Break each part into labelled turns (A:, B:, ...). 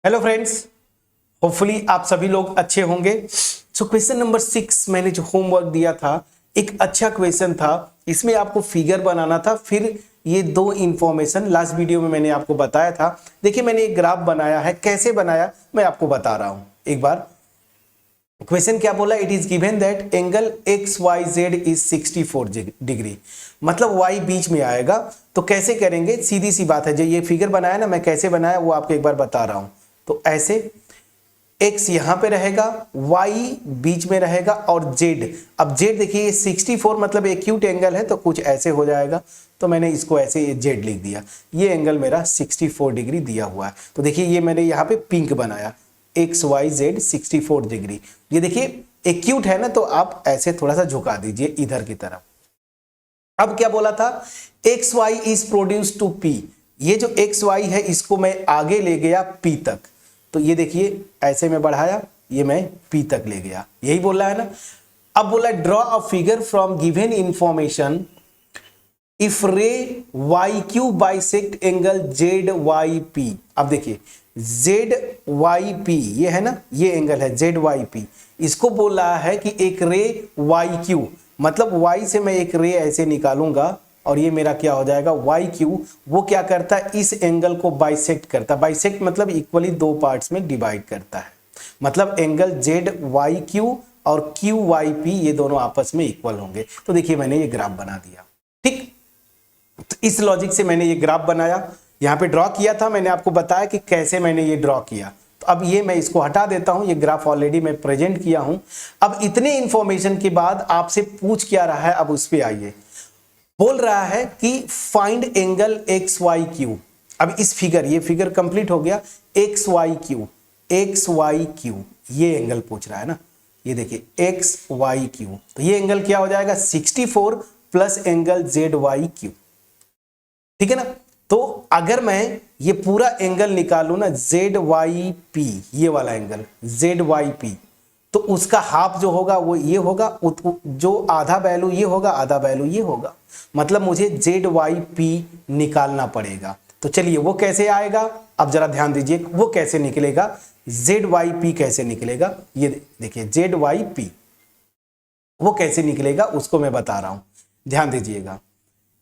A: Hello friends, hopefully आप सभी लोग अच्छे होंगे। सो क्वेश्चन नंबर 6 मैंने जो होमवर्क दिया था, एक अच्छा क्वेश्चन था। इसमें आपको फिगर बनाना था, फिर ये दो इंफॉर्मेशन लास्ट वीडियो में मैंने आपको बताया था। देखिए मैंने एक ग्राफ बनाया है, कैसे बनाया मैं आपको बता रहा हूं। एक बार क्वेश्चन क्या बोला, it is given that angle X Y Z is 64 degree, मतलब y बीच में आएगा। तो कैसे करेंगे, सीधी सी बात है। जो ये फिगर बनाया ना, मैं कैसे बनाया वो आपको एक बार बता रहा हूं। तो ऐसे x यहां पे रहेगा, y बीच में रहेगा और z, अब z देखिए 64 मतलब एक्यूट एंगल है, तो कुछ ऐसे हो जाएगा। तो मैंने इसको ऐसे z लिख दिया। ये एंगल मेरा 64 डिग्री दिया हुआ है। तो देखिए ये मैंने यहाँ पे पिंक बनाया, एक्स वाई जेड 64 डिग्री। ये देखिए एक्यूट है ना, तो आप ऐसे थोड़ा सा झुका दीजिए इधर की तरफ। अब क्या बोला था, X Y is produce to P. ये जो एक्स वाई है इसको मैं आगे ले गया पी तक। तो ये देखिए ऐसे में बढ़ाया, ये मैं पी तक ले गया, यही बोल रहा है ना। अब बोला draw a figure from given information if ray Y Q bisect angle Z Y P. अब देखिए जेड वाई पी ये है ना, ये एंगल है जेड वाई पी। इसको बोल रहा है कि एक रे वाई क्यू, मतलब वाई से मैं एक रे ऐसे निकालूंगा और ये मेरा क्या हो जाएगा वाई क्यू। वो क्या करता है, इस एंगल को बाइसेक्ट करता है। बाइसेक्ट मतलब इक्वली दो पार्ट्स में डिवाइड करता है। मतलब एंगल जेड वाई क्यू और क्यू वाई पी ये दोनों आपस में इक्वल होंगे। तो देखिए मैंने ये ग्राफ बना दिया, ठीक। तो इस लॉजिक से मैंने ये ग्राफ बनाया, यहां पे ड्रॉ किया था। मैंने आपको बताया कि कैसे मैंने ये ड्रॉ किया। तो अब ये मैं इसको हटा देता हूं, ये ग्राफ ऑलरेडी मैं प्रेजेंट किया हूं। अब इतने इंफॉर्मेशन के बाद आपसे पूछ क्या रहा है, अब उस पे आइए। बोल रहा है कि find angle X Y Q. अब इस फिगर, ये फिगर कंप्लीट हो गया, X Y Q, X Y Q ये एंगल पूछ रहा है ना। ये देखिए एक्स वाई क्यू, तो ये एंगल क्या हो जाएगा 64 plus angle Z Y Q, ठीक है ना। तो अगर मैं ये पूरा एंगल निकालू ना जेड वाई पी, ये वाला एंगल जेड वाई पी, तो उसका हाफ जो होगा वो ये होगा, जो आधा वैल्यू ये होगा, आधा वैल्यू ये होगा। मतलब मुझे जेड वाई पी निकालना पड़ेगा। तो चलिए वो कैसे आएगा, अब जरा ध्यान दीजिए वो कैसे निकलेगा, जेड वाई पी कैसे निकलेगा। ये देखिए जेड वाई पी वो कैसे निकलेगा उसको मैं बता रहा हूं, ध्यान दीजिएगा।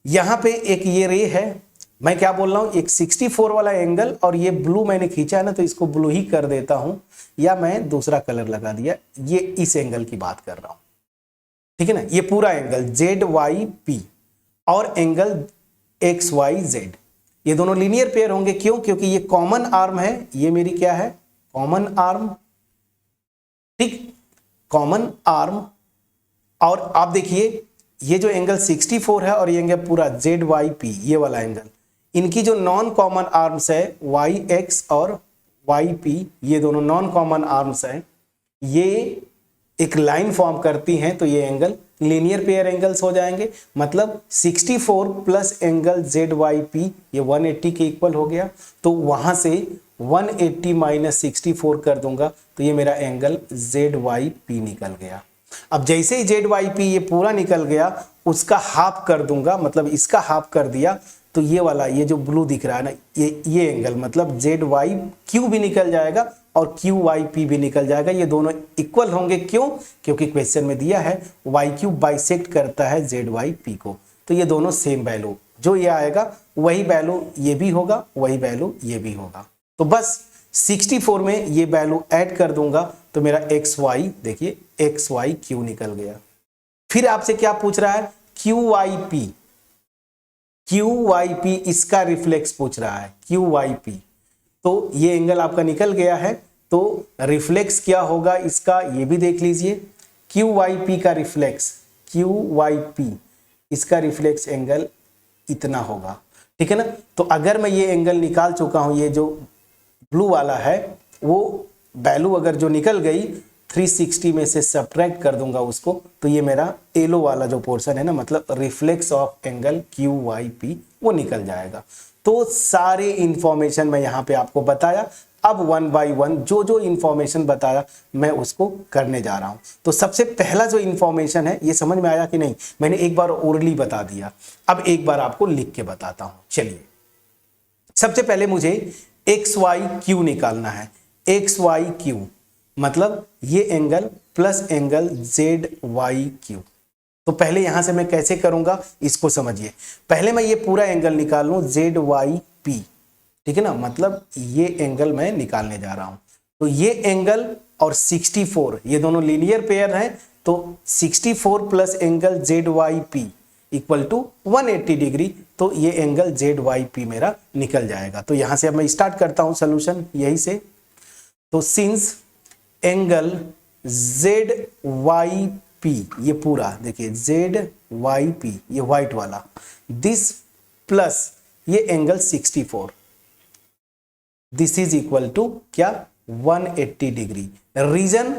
A: यहां पे एक ये रे है, मैं क्या बोल रहा हूं, एक 64 वाला एंगल, और ये ब्लू मैंने खींचा है ना, तो इसको ब्लू ही कर देता हूं, या मैं दूसरा कलर लगा दिया। ये इस एंगल की बात कर रहा हूं, ठीक है ना। ये पूरा एंगल जेड वाई पी और एंगल एक्स वाई जेड, ये दोनों लीनियर पेयर होंगे। क्यों, क्योंकि ये कॉमन आर्म है, ये मेरी क्या है कॉमन आर्म, ठीक, कॉमन आर्म। और आप देखिए ये जो एंगल 64 है और ये एंगल पूरा जेड वाई पी, ये वाला एंगल, इनकी जो नॉन कॉमन आर्म्स है वाई एक्स और वाई पी, ये दोनों नॉन कॉमन आर्म्स हैं, ये एक लाइन फॉर्म करती हैं। तो ये एंगल लीनियर पेयर एंगल्स हो जाएंगे। मतलब 64 plus angle Z Y P ये 180 के इक्वल हो गया। तो वहां से 180 माइनस 64 कर दूंगा, तो ये मेरा एंगल जेड वाई पी निकल गया। अब जैसे ही जेड वाई पी ये पूरा निकल गया, उसका हाफ कर दूंगा, मतलब इसका हाफ कर दिया, तो ये वाला ये जो ब्लू दिख रहा है ना, ये एंगल मतलब जेड वाई क्यू भी निकल जाएगा और क्यू वाई पी भी निकल जाएगा। ये दोनों इक्वल होंगे। क्यों, क्योंकि क्वेश्चन में दिया है वाई क्यू बाइसेक्ट करता है जेड वाई पी को। तो ये दोनों सेम वैल्यू, जो ये आएगा वही वैल्यू ये भी होगा, वही वैल्यू ये भी होगा। तो बस 64 में ये वैल्यू ऐड कर दूंगा, तो मेरा एक्स वाई देखिए एक्स वाई क्यू निकल गया। फिर आपसे क्या पूछ रहा है, Q Y P, Q Y P इसका रिफ्लेक्स पूछ रहा है, क्यू वाई पी। तो ये एंगल आपका निकल गया है, तो रिफ्लेक्स क्या होगा इसका ये भी देख लीजिए। क्यू वाई पी का रिफ्लेक्स, क्यू वाई पी इसका रिफ्लेक्स एंगल इतना होगा, ठीक है ना। तो अगर मैं ये एंगल निकाल चुका हूं, ये जो ब्लू वाला है वो वैल्यू अगर जो निकल गई 360 में से सब्ट्रैक्ट कर दूंगा उसको, तो ये मेरा येलो वाला जो पोर्शन है ना, मतलब reflex of angle Q Y P वो निकल जाएगा। तो सारे इंफॉर्मेशन मैं यहाँ पे आपको बताया। अब वन बाय वन जो जो इंफॉर्मेशन बताया मैं उसको करने जा रहा हूं। तो सबसे पहला जो इंफॉर्मेशन है, ये समझ में आया कि नहीं, मैंने एक बार ओरली बता दिया, अब एक बार आपको लिख के बताता हूं। चलिए सबसे पहले मुझे एक्स वाई क्यू निकालना है। एक्स वाई क्यू मतलब ये angle plus angle Z Y Q. तो पहले यहां से मैं कैसे करूंगा इसको समझिए। पहले मैं ये पूरा एंगल निकाल लूं जेड वाई पी, ठीक है ना, मतलब ये एंगल मैं निकालने जा रहा हूं। तो ये एंगल और 64 ये दोनों लीनियर पेयर हैं, तो 64 plus angle Z Y P equal to 180 degree. तो ये एंगल जेड वाई पी मेरा निकल जाएगा। तो यहां से अब मैं स्टार्ट करता हूं सोल्यूशन यही से। तो since angle Z Y P, ये पूरा देखिए जेड वाई पी ये व्हाइट वाला, दिस प्लस ये angle 64, this is equal to क्या 180 डिग्री। रीजन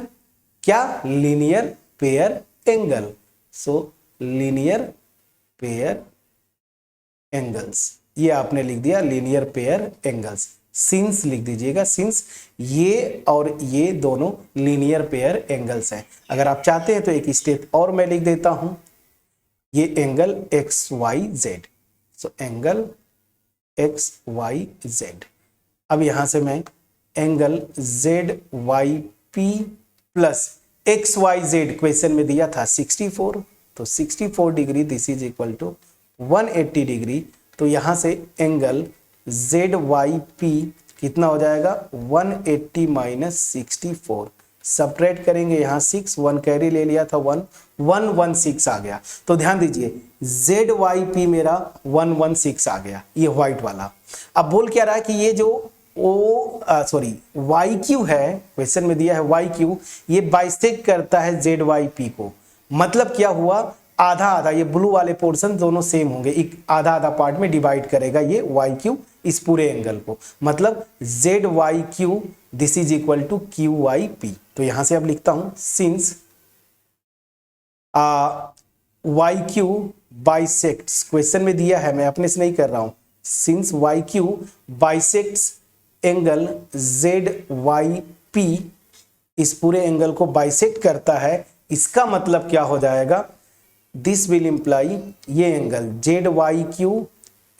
A: क्या linear pair angle. So linear pair angles, ये आपने लिख दिया लीनियर पेयर एंगल्स। सिंस लिख दीजिएगा, सिंस ये और ये दोनों लीनियर पेयर एंगल्स हैं। अगर आप चाहते हैं तो एक स्टेप और मैं लिख देता हूं, ये angle X Y Z. So angle X Y Z. अब यहां से मैं angle Z Y P plus X Y Z question में दिया था 64, तो 64 degree this is equal to 180 degree. तो यहां से एंगल जेड वाई पी कितना हो जाएगा 180 माइनस 64, सब्ट्रैक्ट करेंगे यहाँ 6, 1 कैरी ले लिया था 1, 116 आ गया। तो ध्यान दीजिए जेड वाई पी मेरा 116 आ गया, ये व्हाइट वाला। अब बोल क्या रहा है कि ये जो वाई क्यू है, क्वेश्चन में दिया है वाई क्यू, ये बाइसेक्ट करता है जेड वाई पी को। मतलब क्या हुआ, आधा आधा, ये ब्लू वाले पोर्शन दोनों सेम होंगे, एक आधा आधा पार्ट में डिवाइड करेगा ये वाई क्यू इस पूरे एंगल को। मतलब Z Y Q this is equal to Q Y P. तो यहां से अब लिखता हूं since Y Q bisects, question में दिया है मैं अपने से नहीं कर रहा हूं, since Y Q bisects angle Z Y P, इस पूरे एंगल को बाइसेक्ट करता है, इसका मतलब क्या हो जाएगा, दिस विल इंप्लाई ये angle Z Y Q,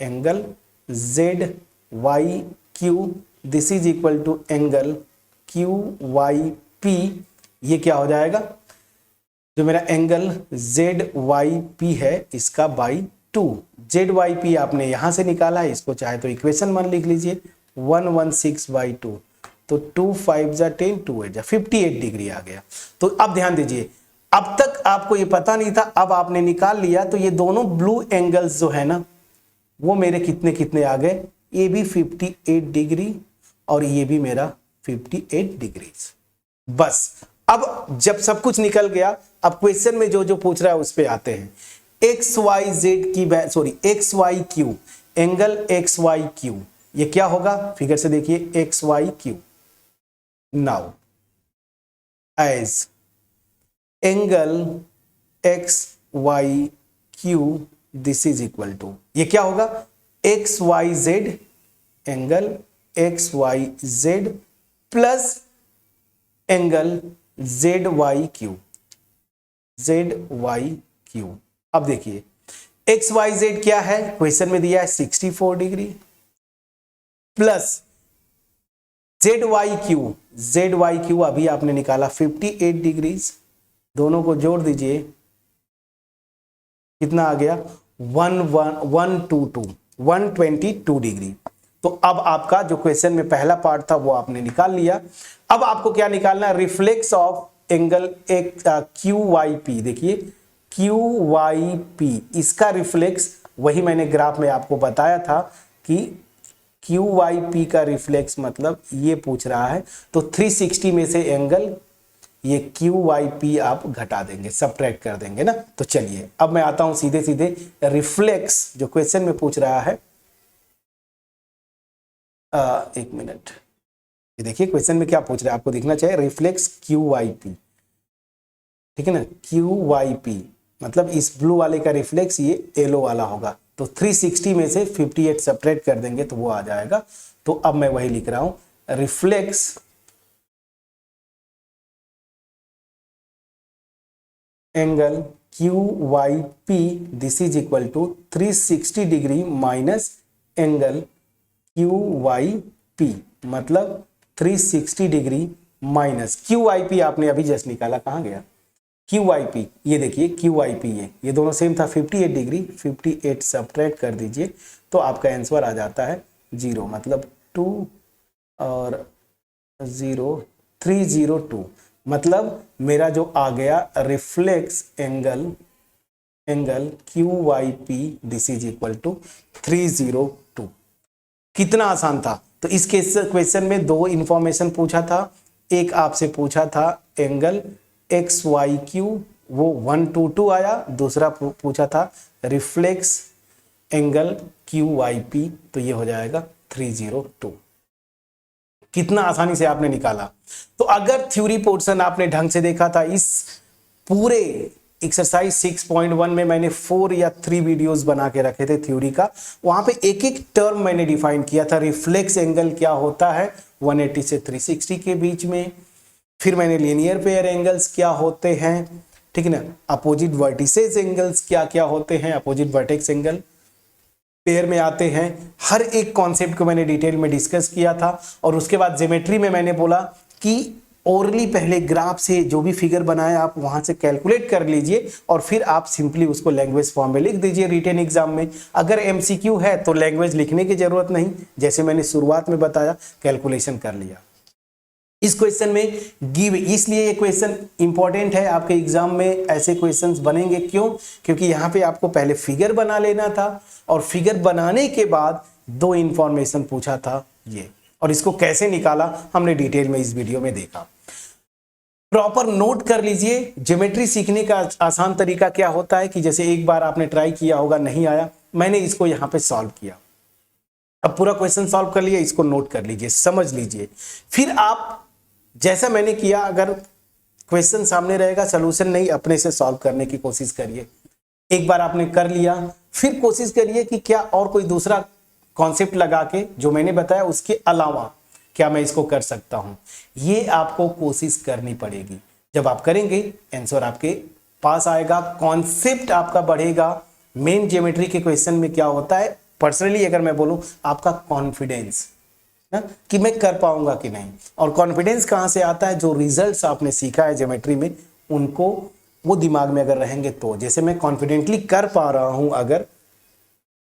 A: angle Z Y Q this is equal to angle Q Y P. ये क्या हो जाएगा, जो मेरा एंगल जेड वाई पी है इसका बाई 2। जेड वाई पी आपने यहां से निकाला है, इसको चाहे तो इक्वेशन 1 लिख लीजिए 116/2, तो 2 5 जा 10, 2 8 जा 58 डिग्री आ गया। तो अब ध्यान दीजिए, अब तक आपको ये पता नहीं था, अब आपने निकाल लिया। तो ये दोनों ब्लू एंगल्स जो है ना, वो मेरे कितने कितने आ गए, ये भी 58 डिग्री और ये भी मेरा 58 डिग्री। बस अब जब सब कुछ निकल गया, अब क्वेश्चन में जो जो पूछ रहा है उस पे आते हैं। एक्स वाई जेड की X Y Q, angle X Y Q, ये क्या होगा, फिगर से देखिए X Y Q. Now as angle X Y Q this is equal to, ये क्या होगा X Y Z, angle X Y Z plus angle Z Y Q, Z Y Q. अब देखिए एक्स वाई जेड क्या है, question में दिया है 64 degree plus Z Y Q, Z Y Q अभी आपने निकाला 58 डिग्रीज, दोनों को जोड़ दीजिए कितना आ गया 122 डिग्री। तो अब आपका जो क्वेश्चन में पहला पार्ट था वो आपने निकाल लिया। अब आपको क्या निकालना है, reflex of angle Q Y P. देखिए क्यू वाई पी, इसका रिफ्लेक्स वही मैंने ग्राफ में आपको बताया था कि क्यू वाई पी का रिफ्लेक्स मतलब ये पूछ रहा है। तो 360 में से एंगल ये क्यू वाई पी आप घटा देंगे, सबट्रैक्ट कर देंगे ना। तो चलिए अब मैं आता हूं सीधे सीधे रिफ्लेक्स जो क्वेश्चन में पूछ रहा है। एक मिनट, ये देखिए क्वेश्चन में क्या पूछ रहा है, आपको दिखना चाहिए रिफ्लेक्स क्यू वाई पी, ठीक है ना। क्यू वाई पी मतलब इस ब्लू वाले का रिफ्लेक्स ये येलो वाला होगा। तो 360 में से 58 सबट्रैक्ट कर देंगे तो वो आ जाएगा। तो अब मैं वही लिख रहा हूं, reflex angle Q Y P this is equal to 360 degree minus angle Q Y P मतलब 360 degree minus Q I P आपने अभी जस्ट निकाला, कहाँ गया क्यू आई पी, ये देखिए क्यू आई पी ये दोनों सेम था 58 डिग्री, 58 सब्ट्रैक्ट कर दीजिए तो आपका आंसर आ जाता है 0, मतलब 2 और 0 302, मतलब मेरा जो आ गया reflex angle Q Y P this is equal to 302। कितना आसान था। तो इस क्वेश्चन में दो इंफॉर्मेशन पूछा था, एक आपसे पूछा था एंगल एक्स वाई क्यू वो 122 आया, दूसरा पूछा था reflex angle Q Y P तो ये हो जाएगा 302। कितना आसानी से आपने निकाला। तो अगर थ्योरी पोर्शन आपने ढंग से देखा था, इस पूरे एक्सरसाइज 6.1 में मैंने 4 या 3 वीडियोस बना के रखे थे थ्योरी का, वहां पे एक एक टर्म मैंने डिफाइन किया था। रिफ्लेक्स एंगल क्या होता है 180 से 360 के बीच में, फिर मैंने लीनियर पेयर एंगल्स क्या होते हैं, ठीक है ना, अपोजिट वर्टिसेस एंगल्स क्या क्या होते हैं, अपोजिट वर्टेक्स एंगल पेयर में आते हैं, हर एक कॉन्सेप्ट को मैंने डिटेल में डिस्कस किया था। और उसके बाद ज्योमेट्री में मैंने बोला कि ओरली पहले ग्राफ से जो भी फिगर बनाए आप वहां से कैलकुलेट कर लीजिए और फिर आप सिंपली उसको लैंग्वेज फॉर्म में लिख दीजिए रिटन एग्जाम में। अगर एमसीक्यू है तो लैंग्वेज लिखने की जरूरत नहीं, जैसे मैंने शुरुआत में बताया कैलकुलेशन कर लिया। इस क्वेश्चन में गिव, इसलिए ये क्वेश्चन इंपॉर्टेंट है आपके एग्जाम में, ऐसे क्वेश्चंस बनेंगे क्यों, क्योंकि यहाँ पे आपको पहले फिगर बना लेना था और फिगर बनाने के बाद दो इंफॉर्मेशन पूछा था ये, और इसको कैसे निकाला हमने डिटेल में इस वीडियो में देखा। प्रॉपर नोट कर लीजिए। ज्योमेट्री सीखने का आसान तरीका क्या होता है कि जैसे एक बार आपने ट्राई किया होगा, नहीं आया, मैंने इसको यहाँ पे सॉल्व किया, अब पूरा क्वेश्चन सॉल्व कर लिया, इसको नोट कर लीजिए, समझ लीजिए, फिर आप जैसा मैंने किया अगर क्वेश्चन सामने रहेगा सॉल्यूशन नहीं अपने से सॉल्व करने की कोशिश करिए। एक बार आपने कर लिया फिर कोशिश करिए कि क्या और कोई दूसरा कॉन्सेप्ट लगा के जो मैंने बताया उसके अलावा क्या मैं इसको कर सकता हूं, ये आपको कोशिश करनी पड़ेगी। जब आप करेंगे आंसर आपके पास आएगा, कॉन्सेप्ट आपका बढ़ेगा। मेन ज्योमेट्री के क्वेश्चन में क्या होता है, पर्सनली अगर मैं बोलूं, आपका कॉन्फिडेंस कि मैं कर पाऊंगा कि नहीं, और कॉन्फिडेंस कहां से आता है, जो रिजल्ट्स आपने सीखा है ज्योमेट्री में उनको वो दिमाग में अगर रहेंगे तो, जैसे मैं कॉन्फिडेंटली कर पा रहा हूं, अगर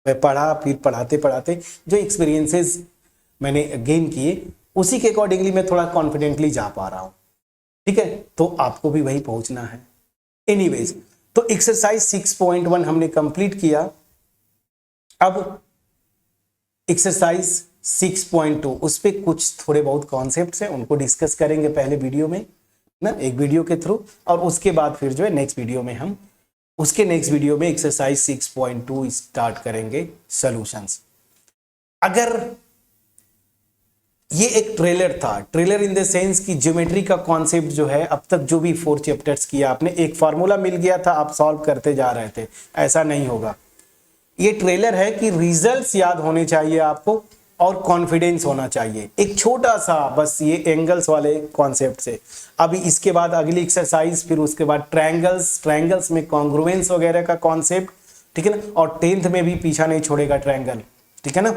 A: मैं पढ़ा फिर पढ़ाते पढ़ाते जो एक्सपीरियंसेस मैंने गेन किए उसी के अकॉर्डिंगली मैं थोड़ा कॉन्फिडेंटली जा पा रहा हूं, ठीक है, तो आपको भी वही पहुंचना है। एनीवेज, तो एक्सरसाइज 6.1 हमने कंप्लीट किया। अब एक्सरसाइज 6.2 उस पे कुछ थोड़े बहुत कॉन्सेप्ट्स हैं, उनको डिस्कस करेंगे पहले वीडियो में ना, एक वीडियो के थ्रू, और उसके बाद फिर जो है नेक्स्ट वीडियो में हम उसके नेक्स्ट वीडियो में एक्सरसाइज 6.2 स्टार्ट करेंगे सॉल्यूशंस। अगर ये एक ट्रेलर था, ट्रेलर इन द सेंस कि ज्योमेट्री का कॉन्सेप्ट जो है अब तक जो भी 4 चैप्टर्स किया आपने, एक फार्मूला मिल गया था आप सॉल्व करते जा रहे थे, ऐसा नहीं होगा। ये ट्रेलर है कि रिजल्ट्स याद होने चाहिए आपको और कॉन्फिडेंस होना चाहिए, एक छोटा सा बस ये एंगल्स वाले कॉन्सेप्ट से। अभी इसके बाद अगली एक्सरसाइज, फिर उसके बाद ट्रायंगल्स में कॉन्ग्रुएंस वगैरह का कॉन्सेप्ट, ठीक है ना, और 10th में भी पीछा नहीं छोड़ेगा ट्रायंगल, ठीक है ना।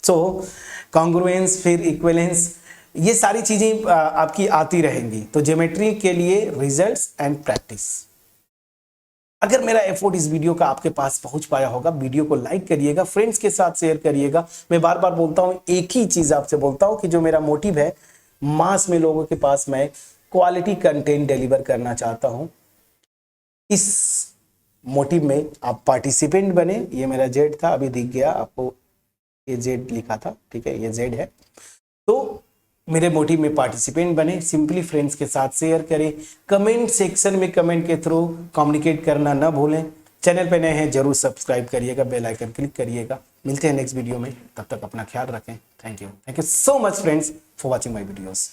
A: सो कॉन्ग्रुएंस फिर इक्विवेलेंस, ये सारी चीजें आपकी आती रहेंगी। तो ज्योमेट्री के लिए रिजल्ट्स एंड प्रैक्टिस। अगर मेरा एफर्ट इस वीडियो का आपके पास पहुंच पाया होगा, वीडियो को लाइक करिएगा, फ्रेंड्स के साथ शेयर करिएगा। मैं बार बार बोलता हूं, एक ही चीज आपसे बोलता हूं कि जो मेरा मोटिव है, मास में लोगों के पास मैं क्वालिटी कंटेंट डिलीवर करना चाहता हूं। इस मोटिव में आप पार्टिसिपेंट बने। ये मेरा जेड था, अभी दिख गया आपको, ये जेड लिखा था, ठीक है, ये जेड है। तो मेरे मोटिव में पार्टिसिपेंट बने, सिंपली फ्रेंड्स के साथ शेयर करें, कमेंट सेक्शन में कमेंट के थ्रू कम्युनिकेट करना ना भूलें। चैनल पे नए हैं जरूर सब्सक्राइब करिएगा, बेल आइकन क्लिक करिएगा। मिलते हैं नेक्स्ट वीडियो में, तब तक अपना ख्याल रखें। Thank you so much friends for watching my videos.